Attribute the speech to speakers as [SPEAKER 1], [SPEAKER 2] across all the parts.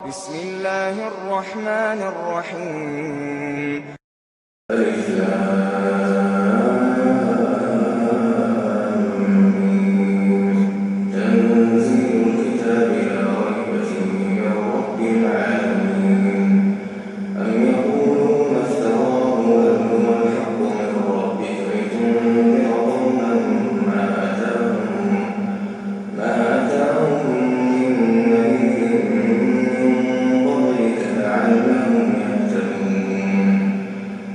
[SPEAKER 1] بسم الله الرحمن الرحيم.
[SPEAKER 2] ألف تنزيل الكتاب لا ريب فيه من رب العالمين أم يقولون افتراه بل هو الحق من ربك لتنذر قوما ما أتاهم من نذير من قبلك لعلهم يهتدون.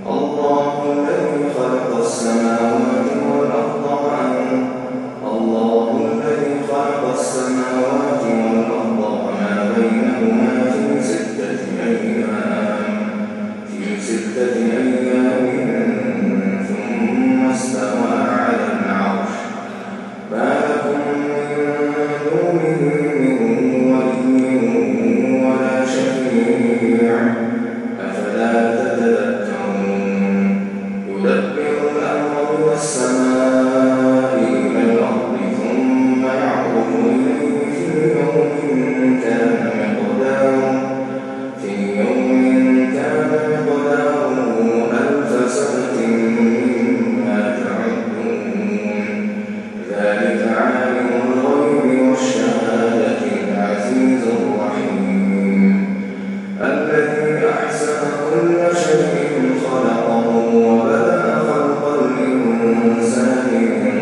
[SPEAKER 2] الله الذي خلق السماوات والأرض وما بينهما في ستة أيام ثم استوى على العرش ما لكم من دونه من ولي ولا شفيع أفلا تتذكرون. يدبر الأمر من السماء إلى الأرض ثم يعرج إليه في يوم كان مقداره ألف سنة مما تعدون. ذلك عالم الغيب والشهادة العزيز الرحيم الذي أحسن كل شيء خلقه وبدأ خلق الإنسان من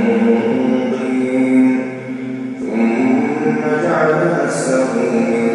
[SPEAKER 2] طين ثم جعل نسله من